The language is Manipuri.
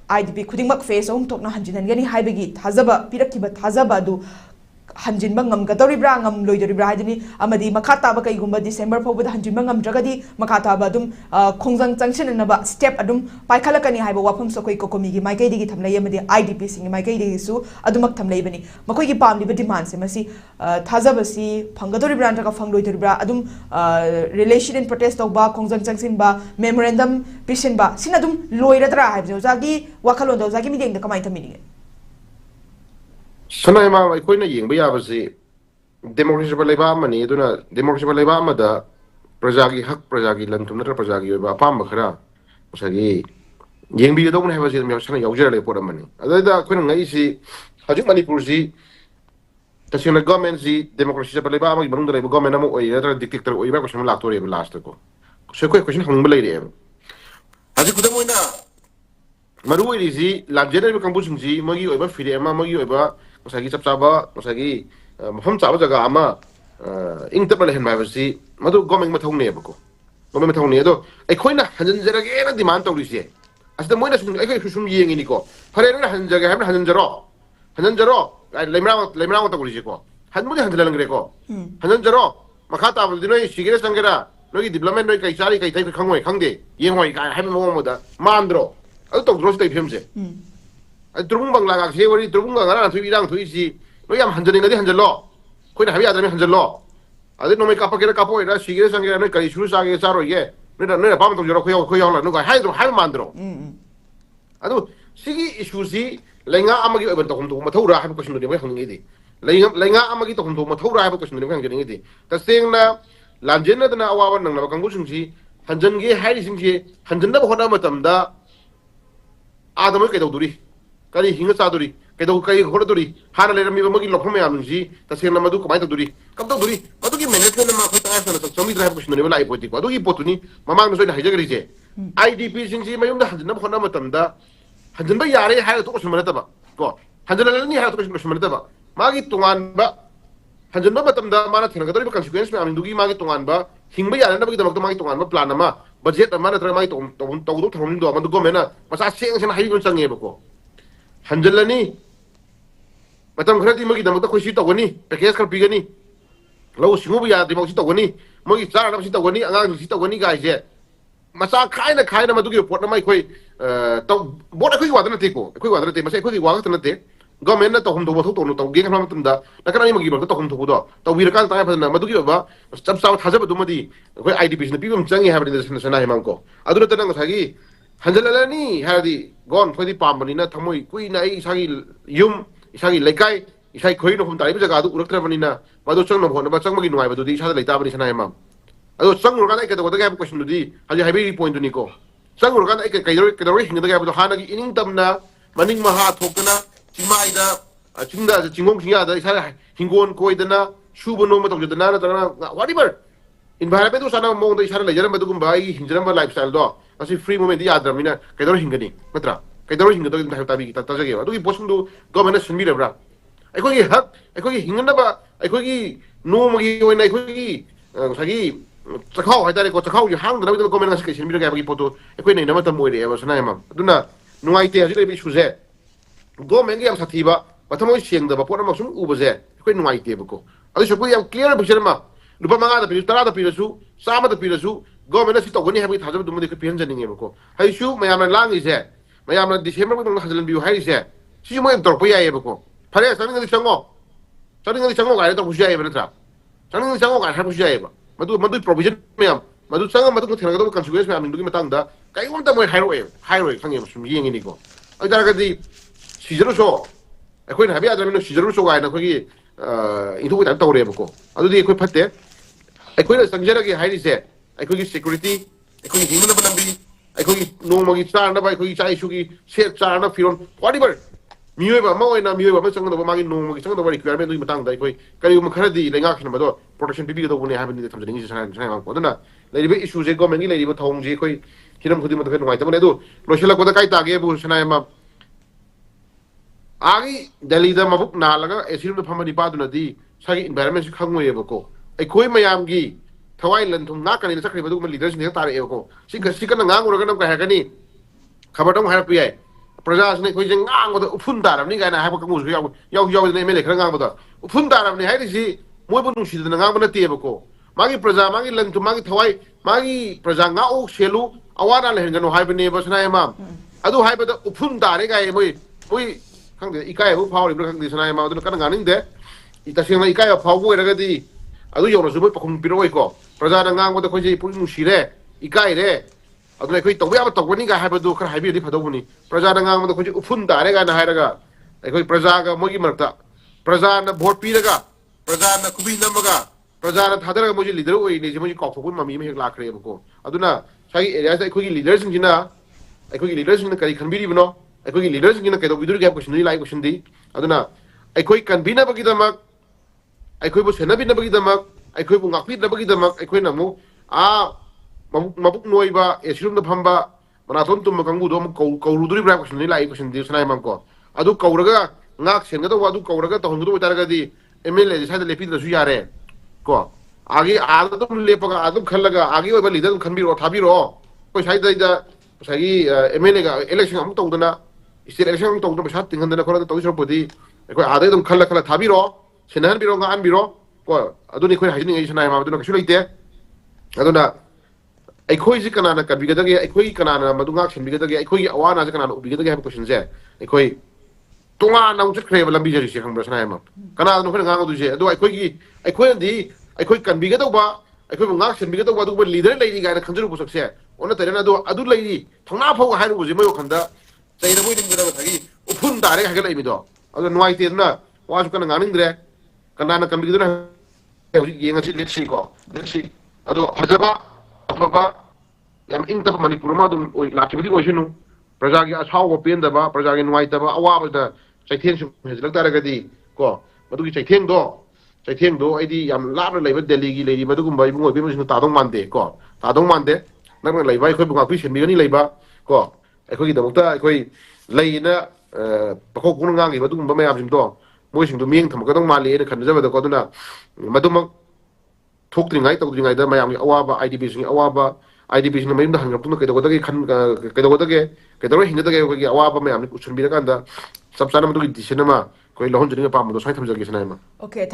IDP khudingmak face ahum thokna hanjinangani haibagi thajaba pirakiba thajaba adu hanjinba ngamgadoribra ngamloidoribra haidini amadi makha taba kaigumba December fawbada hanjinba ngamdragadi makha taba adum khongjang changchinanaba step adum paikhalakani haiba wafam sokoi kokomi gi maikai digi thamlai amadi IDP sing maikai digi su adumak thamlai bani makoi gi pamliba demand se masi thajabasi phangadoribra antraga phangloidoribra adum relation and protest tawba khongjang changchinba memorandum pisinba sin adum loiradra haibjo jagi wakhalon do jagi mideng da kamai thamini Sanai ma aikoina yengba yabasi democracy ba leba amani aduna democracy ba leba amada prajagi hak prajagi lantum natra prajagi ba apam khara usagi yengbi do ne habasi me sana yaujara le por amani adada aikoina ngai si haju manipur si tasina government si democracy ba leba amagi banung le government amo oi atra dictator oi ba ko sana la tore last ko so ko question hangba le re haju kudamoina maru oi si lajera be kambu singsi magi oi ba fire ama magi oi ba masagi chapchaba masagi mafam chaba jaga ama ingtapal hen basi madu gomeng mathong ne bako gomeng mathong ne do aikoina hanjan jarage na demand tawrisi asda moina sum aikai sum yengi ni ko phare na hanjan jaga ham hanjan jaro lemrang tawrisi ko hanmudi hanjalang re ko hanjan jaro makha ta bul dinoi sigire sangera nogi development noi kai chari kai thai khangoi khangde yengoi kai ham mo mo da mandro adu tawdro stai phemse Turung bang laga sewari turung ngara thui bidang thui si no yam hanjani ngadi hanjalo koina habi adami hanjalo ade no me kapa kera kapo ira sigire sange no kai shuru sage saro ye no pam to joro khoyo la no kai hai mandro adu sigi issue si lenga amagi oben to hum to mathura ha ko sinu de mai hangi di lenga amagi to hum to mathura ha ko sinu de mai hangi di ta sengna lanjena dana awawan nang na kangu singsi hanjan ge hai singsi hanjan da hona matamda adamai kai duri kari hinga saduri kedo kai hodori hana le mi magi lokhom ya nunji tasena madu kamai to duri kam to duri madu ki management ma khota asana to somi drive kushno ne wala ipoti ko adu ki potuni mamang no so hajagri je IDP singsi mayum da hanjana khona matamda hanjan ba yare ha to kushno manata ba ko hanjana ni ha to kushno manata ba magi tungan ba hanjan ba matamda mana thina gadori ba consequence me amindugi magi tungan ba hingba yare na ba ki damak to magi tungan ba plan ama budget ama na tra magi to thom do madu go mena masa seng seng hayi gon sange ba ko hanjalani matam kharati magi damakta khoisi tawani package khar pigani lo singu ya de magi tawani magi chara na si tawani angang si tawani ga je masa khaina madu gi report na mai khoi taw bot khoi wa na te ko khoi wa na te masa khoi wa na te government na tawhum do bo to no taw ge kham tum da na kana magi ba tawhum do do taw wir kan ta fa na madu gi ba chap sa thaja ba du madi khoi IDP na pibam changi ha ba ni sana himang ko adu na tanang sagi hanjalani hadi gon khoi di pambani na thamoi kui na isagi yum isagi lekai isai khoi no hum tari ba jaga du uraktra bani na madu chang no phone ba chang magi nuai ba du di isa leita bani sana himam adu chang ur kan ai ka da ga question du di haji haibi point du ni ko chang ur kan ai ka kai hinga da ga ba hana gi ining tamna maning maha thokna chimai da chingda chingong singa da isa hingon koi da na shubo no ma tok da na da whatever environment to sana mo da isa la jaram ba du gum bai hinjaram ba lifestyle do asi free moment ya adramina kaidor hingani matra kaidor hinga to ta tabi ta jage wa du posum du government sunmi rebra aiko gi hak aiko gi hingna ba aiko gi no magi oina aiko gi sagi chakhau haidare ko chakhau gi hang da na government ngas ke sunmi ga ba gi poto aiko nei na mata moire ya sana ma duna nuai te ajire bi suje government gi am sathiba pathamo sieng da ba pona maksum u baje aiko nuai te ba ko adu so ko yam clear picture ma lupa manga da piru tara da piru su sama da piru su government si tawani habi thajab dum de pihan janinge ko hai shu mayam lang ise mayam December ko hajalan biu hai ise si mo en tor poya ye ko phare saning ngi chango ga to buja ye bra saning ngi chango ga ha buja ye ba madu provision mayam madu changa madu ko thena ga consequence mayam ngi matang da kai won ta mo hai roi khange sum yeng ni ko ai da ga di sijaru so ai khoi habi adram no sijaru so ga na ko gi intu ta tawre ba ko adu di khoi phatte ai khoi na sangjara gi hai ri se aikogi security aikogi hingna banambi aikogi no magi charna ba aikogi chai shugi set charna firon whatever miwe ba mo ina miwe ba ma chang do magi no magi chang do ba requirement du matang dai koi kari um khara di lenga khna ba do protection bibi do bune ha bin tham jani sana sana ko na le be issue je government gi le ba thong je koi hiram khudi ma do ngai ta ne do loshila ko da kai ta ge bu sana ma agi delhi da mabuk na laga asirum da phamani pa du na di sagi environment si khangoi ba ko aikoi mayam gi thawai lan thum na kan ni sakri badu ma leaders ni ta re ko si ka ngang ur ga nam ka ha ka ni khabar dong ha pi ai प्रजासने कोई जंग आंग बद उफुन तारबनी गाना हाइबो कंगु सु याव याव ने एमएलए खरा गांग बद उफुन तारबनी हाइदिसि मोइबो नुसिदन गांग बन तेबको मागी प्रजा मागी लंतु मागी थवाई मागी प्रजा गाओ सेलु अवाना लेहनगनो हाइबने बसना एमा अदु हाइबद उफुन तारे गाय मोइ मोइ खंदे इकाय बु फावरि ब्र खंदे सना एमा अदु कन गानिंग दे इतसिंग इकाय फावबो एरगदी अदु योनसु मोइ पखुम पिरोइको प्रजा गांग बद खोजि पुरि नुसिरे इकाय रे अदुना कोई तौबे अब तौबनी गा हाइबदु खर हाइबिदि फदौबनी प्रजा गांग बद खोजि उफुन तारे गाना हाइरगा अखोई प्रजा गा मोगी मरता प्रजा न भोट पीरगा प्रजा न कुबी नमगा प्रजा न थादरगा मोजी लीडर ओइने जे मोजी कॉफोकुन ममी में लाखरे बको अदुना सागी एरिया से अखोई लीडर सिंजिना अखोई लीडर सिंजिना करी खनबिरिबनो अखोई लीडर सिंजिना केदो बिदुर गैप क्वेश्चन लाई क्वेश्चन दी अदुना अखोई कन्वीनर बगी दमक अखोई बो सेनाबिन बगी दमक अखोई बो गापी दबगी दमक अखोई नमु आ मबुक नोइबा एसिरुम द फंबा मनाथोन तुम कंगु दो कौरुदुरी ब्रा क्वेश्चन लाई क्वेश्चन दी सनाय ममको अदु कौरगा ngak senga to wadu kauraga to hundu utaraga di MLA sa lepi da su yare ko agi adum lepaga adum khallaga agi oba leader khanbiro thabiro ko sai da sai MLA ga election am tawdana state election am tawdana sa tingandana khora to so podi ko adai dum khalla khala thabiro senan biro ga an biro ko aduni khoi hajini ngai sanai ma aduna kasu leite aduna अखोई से कनाना कबिगदगे अखोई कनाना मदुंगा छिनबिगदगे अखोई अवाना से कनाना उबिगदगे है क्वेश्चन से अखोई तोंगा नाउ चखरेब लंबी जरि से खंब्रा सनाय म कनाना नो खन गांग दुजे अदो अखोई दी अखोई कनबिगदोबा अखोई मुंगा छिनबिगदोबा दुबा लीडर लेनी गाना खंजरु पुसक से ओना तरेना दो अदु लेनी थंगना फौ हाइरु बुजे मयो खंदा चैना मोइ दिंगदा थागी उफुन तारे हागल इमिदो अदो नवाइते ना वासु कन गानिंद्रे कनाना कनबिगदना येंगा सि लेट्स सी को लेट्स सी अदो हजबा अफबा यम इंग तब मणिपुर मा दुम ओइ लाखिबदि ओइसनु प्रजा की असाव पेंदबा प्रजा की नुवाइतबा अवाबदा चैथेन सु हेजलक तारगदी को मदुगी चैथेन दो आइदी यम लाबना लेबा दिल्ली की लेरी मदुगुम बाई बुंगो बेमसिन तादों मानदे को तादों मानदे नगना लेबा अखोइ बुंगा पि सेनबिगनि लेबा को अखोइ दमक्ता अखोइ लेना पखो गुणगांगी मदुगुम मयामसिन तो मोइसिन दो मियंग थमकदों माले ने खनजबदा को दुना मदुमक थोक्त्रिङाइ तौद्रिङाइदा मयामनि अवाबा आईडीपी सिंग अवाबा आईडीपी सिंग मयुम दा हंगपुन कैदोगदगे खन कैदोगदगे कैदरो हिंगदगे कोई अवाबा मयामनि उछुनबिरकांदा सब साना मदुगी दिसनमा कोई लहन जरिंग पामदो साइ थमजगे सनायमा ओके